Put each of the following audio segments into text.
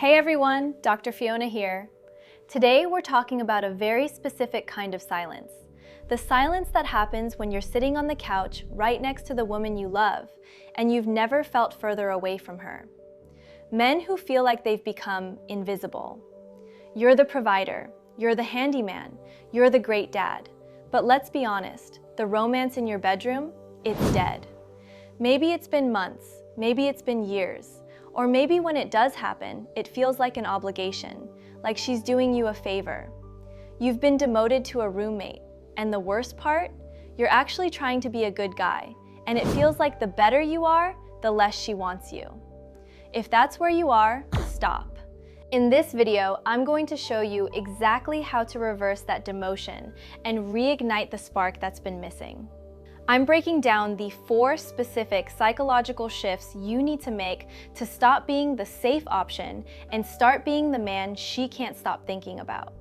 Hey everyone, Dr. Fiona here. Today we're talking about a very specific kind of silence. The silence that happens when you're sitting on the couch right next to the woman you love and you've never felt further away from her. Men who feel like they've become invisible. You're the provider, you're the handyman, you're the great dad. But let's be honest, the romance in your bedroom, it's dead. Maybe it's been months, maybe it's been years, or maybe when it does happen, it feels like an obligation, like she's doing you a favor. You've been demoted to a roommate, and the worst part, you're actually trying to be a good guy, and it feels like the better you are, the less she wants you. If that's where you are, stop. In this video, I'm going to show you exactly how to reverse that demotion and reignite the spark that's been missing. I'm breaking down the 4 specific psychological shifts you need to make to stop being the safe option and start being the man she can't stop thinking about.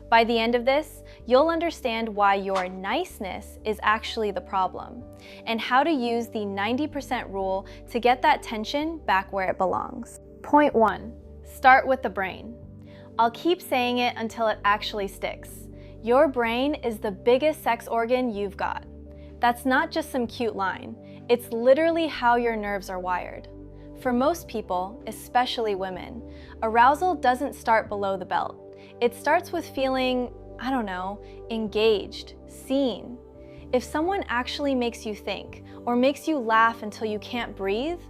By the end of this, you'll understand why your niceness is actually the problem and how to use the 90% rule to get that tension back where it belongs. Point 1. Start with the brain. I'll keep saying it until it actually sticks. Your brain is the biggest sex organ you've got. That's not just some cute line. It's literally how your nerves are wired. For most people, especially women, arousal doesn't start below the belt. It starts with feeling, engaged, seen. If someone actually makes you think or makes you laugh until you can't breathe,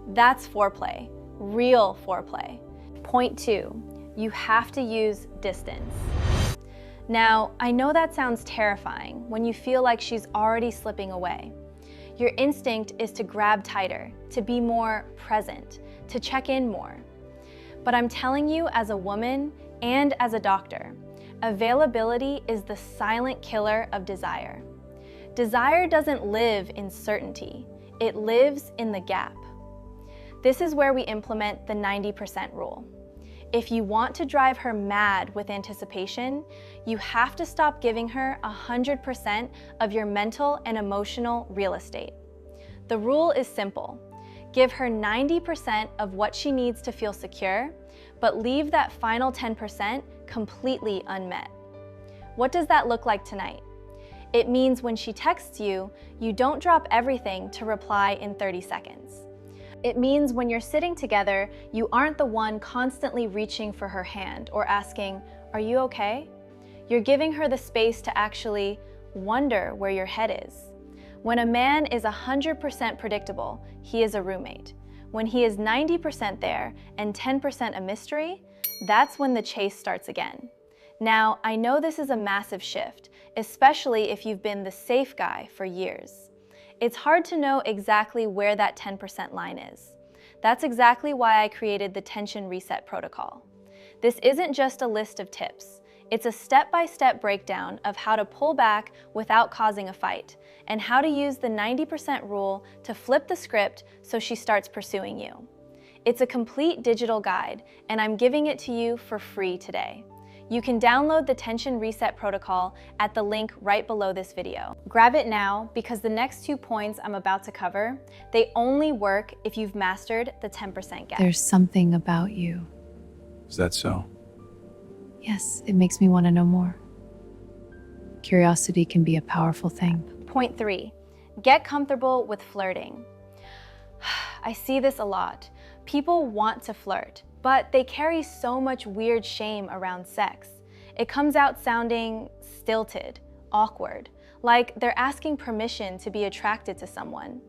that's foreplay, real foreplay. Point 2, you have to use distance. Now, I know that sounds terrifying when you feel like she's already slipping away. Your instinct is to grab tighter, to be more present, to check in more. But I'm telling you, as a woman and as a doctor, availability is the silent killer of desire. Desire doesn't live in certainty, it lives in the gap. This is where we implement the 90% rule. If you want to drive her mad with anticipation, you have to stop giving her 100% of your mental and emotional real estate. The rule is simple. Give her 90% of what she needs to feel secure, but leave that final 10% completely unmet. What does that look like tonight? It means when she texts you, you don't drop everything to reply in 30 seconds. It means when you're sitting together, you aren't the one constantly reaching for her hand or asking, "Are you okay?" You're giving her the space to actually wonder where your head is. When a man is 100% predictable, he is a roommate. When he is 90% there and 10% a mystery, that's when the chase starts again. Now, I know this is a massive shift, especially if you've been the safe guy for years. It's hard to know exactly where that 10% line is. That's exactly why I created the Tension Reset Protocol. This isn't just a list of tips. It's a step-by-step breakdown of how to pull back without causing a fight, and how to use the 90% rule to flip the script so she starts pursuing you. It's a complete digital guide, and I'm giving it to you for free today. You can download the Tension Reset Protocol at the link right below this video. Grab it now because the next 2 points I'm about to cover, they only work if you've mastered the 10% gap. There's something about you. Is that so? Yes, it makes me want to know more. Curiosity can be a powerful thing. Point 3, get comfortable with flirting. I see this a lot. People want to flirt, but they carry so much weird shame around sex. It comes out sounding stilted, awkward, like they're asking permission to be attracted to someone.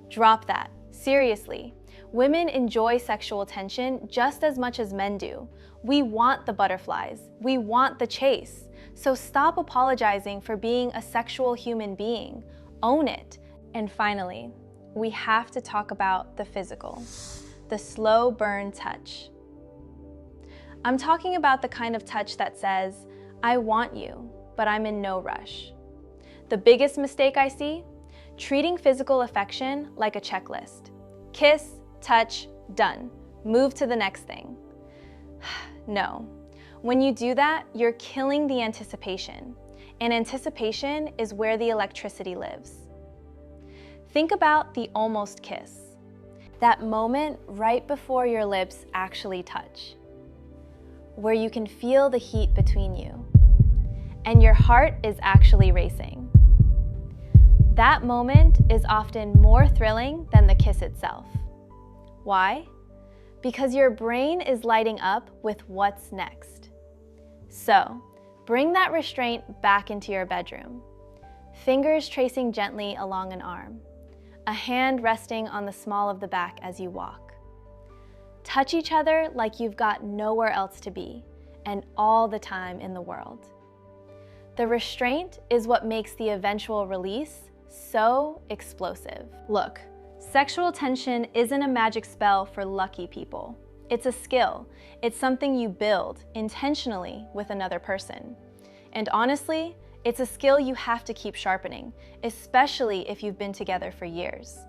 Drop that. Seriously. Women enjoy sexual tension just as much as men do. We want the butterflies. We want the chase. So stop apologizing for being a sexual human being. Own it. And finally, we have to talk about the physical, the slow burn touch. I'm talking about the kind of touch that says, "I want you, but I'm in no rush." The biggest mistake I see? Treating physical affection like a checklist. Kiss, touch, done. Move to the next thing. No. When you do that, you're killing the anticipation. And anticipation is where the electricity lives. Think about the almost kiss. That moment right before your lips actually touch. where you can feel the heat between you, and your heart is actually racing. That moment is often more thrilling than the kiss itself. Why? Because your brain is lighting up with what's next. So, bring that restraint back into your bedroom. Fingers tracing gently along an arm. A hand resting on the small of the back as you walk. Touch each other like you've got nowhere else to be, and all the time in the world. The restraint is what makes the eventual release so explosive. Look, sexual tension isn't a magic spell for lucky people. It's a skill. It's something you build intentionally with another person. And honestly, it's a skill you have to keep sharpening, especially if you've been together for years.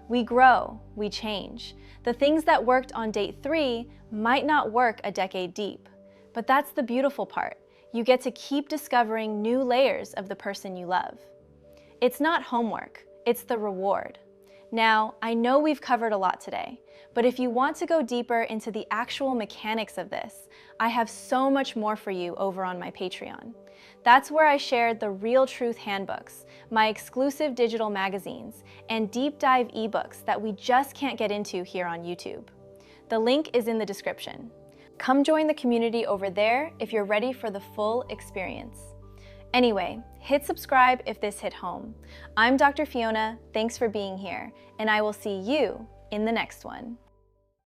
We grow, we change. The things that worked on date 3 might not work a decade deep. But that's the beautiful part. You get to keep discovering new layers of the person you love. It's not homework, it's the reward. Now, I know we've covered a lot today, but if you want to go deeper into the actual mechanics of this, I have so much more for you over on my Patreon. That's where I shared the Real Truth Handbooks, my exclusive digital magazines, and deep dive ebooks that we just can't get into here on YouTube. The link is in the description. Come join the community over there if you're ready for the full experience. Anyway, hit subscribe if this hit home. I'm Dr. Fiona, thanks for being here, and I will see you in the next one.